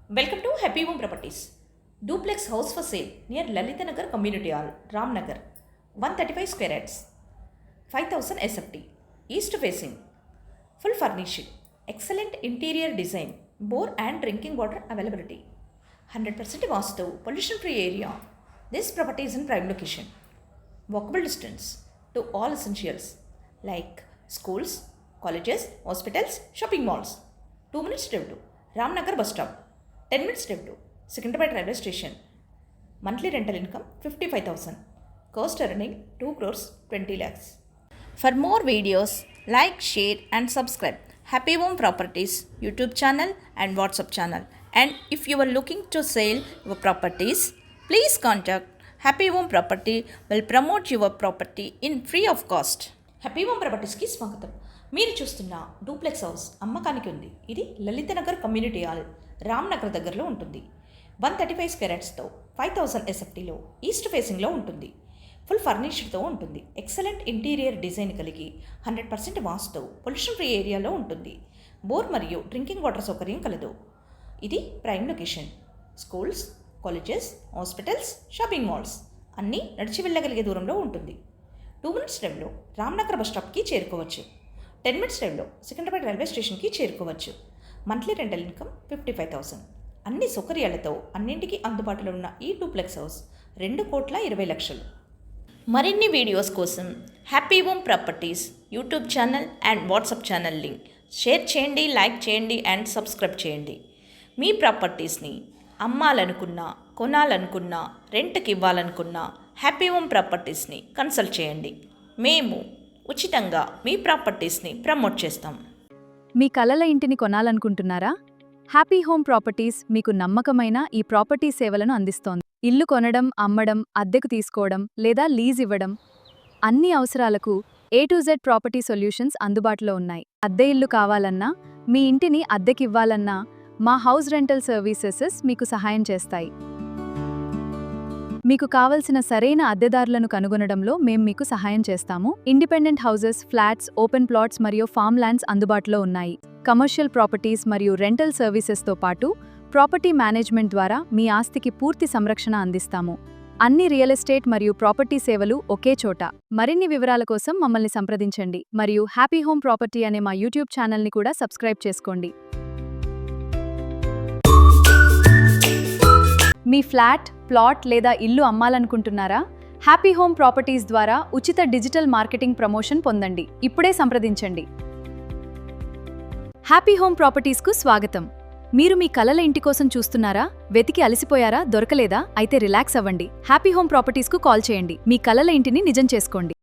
Welcome to Happy Home Properties. Duplex house for sale near Lalita Nagar Community Hall, Ramnagar. 135 square yards. 5000 SFT. East facing. Full furnishing. Excellent interior design. Bore and drinking water availability. 100% Vastu. Pollution free area. This property is in prime location. Walkable distance to all essentials like schools, colleges, hospitals, shopping malls. 2 minutes drive to Ramnagar bus stop. 10 minutes drive to Secunderabad railway station. Monthly rental income 55,000. Cost earning 2 crores 20 lakhs. For more videos, like, share and subscribe Happy Home Properties YouTube channel and WhatsApp channel. And if you are looking to sell your properties, please contact Happy Home Property will promote your property in free of cost. Happy home ప్రాపర్టీస్కి స్వాగతం. మీరు చూస్తున్న duplex house అమ్మకానికి ఉంది. ఇది Lalitha Nagar community hall, Ramnagar దగ్గరలో ఉంటుంది. 135 square యార్డ్స్తో 5000 ఎస్ఎఫ్టీలో east ఫేసింగ్లో ఉంటుంది. ఫుల్ ఫర్నిష్డ్తో ఉంటుంది. ఎక్సలెంట్ ఇంటీరియర్ డిజైన్ కలిగి 100% వాస్తు పొల్యూషన్ ఫ్రీ ఏరియాలో ఉంటుంది. బోర్ మరియు డ్రింకింగ్ వాటర్ సౌకర్యం కలదు. ఇది prime location. Schools, colleges, hospitals, shopping malls అన్నీ నడిచి వెళ్ళగలిగే దూరంలో ఉంటుంది. 2 minutes డ్రైవ్లో రామ్నగర్ బస్ స్టాప్కి చేరుకోవచ్చు. 10 minutes డ్రైవ్లో సికింద్రాబాద్ రైల్వే స్టేషన్కి చేరుకోవచ్చు. Monthly rental income 55,000. అన్ని సౌకర్యాలతో అన్నింటికీ అందుబాటులో ఉన్న ఈ డూప్లెక్స్ హౌస్ 2,20,00,000. మరిన్ని వీడియోస్ కోసం happy home properties YouTube channel and WhatsApp channel link share చేయండి, లైక్ చేయండి అండ్ సబ్స్క్రైబ్ చేయండి. మీ ప్రాపర్టీస్ని అమ్మాలనుకున్నా, కొనాలనుకున్నా, రెంట్కి ఇవ్వాలనుకున్నా హ్యాపీ హోమ్ ప్రాపర్టీస్ని కన్సల్ట్ చేయండి. మేము ఉచితంగా మీ ప్రాపర్టీస్ని ప్రమోట్ చేస్తాం. మీ కలల ఇంటిని కొనాలనుకుంటున్నారా? హ్యాపీ హోమ్ ప్రాపర్టీస్ మీకు నమ్మకమైన ఈ ప్రాపర్టీ సేవలను అందిస్తోంది. ఇల్లు కొనడం, అమ్మడం, అద్దెకు తీసుకోవడం లేదా లీజ్ ఇవ్వడం, అన్ని అవసరాలకు A to Z property solutions అందుబాటులో ఉన్నాయి. అద్దె ఇల్లు కావాలన్నా, మీ ఇంటిని అద్దెకివ్వాలన్నా మా హౌస్ రెంటల్ సర్వీసెస్ మీకు సహాయం చేస్తాయి. మీకు కావలసిన సరైన అద్దెదారులను కనుగొనడంలో మేం మీకు సహాయం చేస్తాము. Independent houses, flats, open plots మరియు ఫామ్ ల్యాండ్స్ అందుబాటులో ఉన్నాయి. కమర్షియల్ ప్రాపర్టీస్ మరియు రెంటల్ సర్వీసెస్తో పాటు ప్రాపర్టీ మేనేజ్మెంట్ ద్వారా మీ ఆస్తికి పూర్తి సంరక్షణ అందిస్తాము. అన్ని రియల్ ఎస్టేట్ మరియు ప్రాపర్టీ సేవలు ఒకే చోట. మరిన్ని వివరాల కోసం మమ్మల్ని సంప్రదించండి మరియు హ్యాపీ హోమ్ ప్రాపర్టీ అనే మా యూట్యూబ్ ఛానల్ని కూడా సబ్స్క్రైబ్ చేసుకోండి. మీ ఫ్లాట్, ప్లాట్ లేదా ఇల్లు అమ్మాలనుకుంటున్నారా? హ్యాపీ హోమ్ ప్రాపర్టీస్ ద్వారా ఉచిత డిజిటల్ మార్కెటింగ్ ప్రమోషన్ పొందండి. ఇప్పుడే సంప్రదించండి. హ్యాపీ హోమ్ ప్రాపర్టీస్కు స్వాగతం. మీరు మీ కలల ఇంటి కోసం చూస్తున్నారా? వెతికి అలసిపోయారా? దొరకలేదా? అయితే రిలాక్స్ అవ్వండి. హ్యాపీ హోమ్ ప్రాపర్టీస్కు కాల్ చేయండి. మీ కలల ఇంటిని నిజం చేసుకోండి.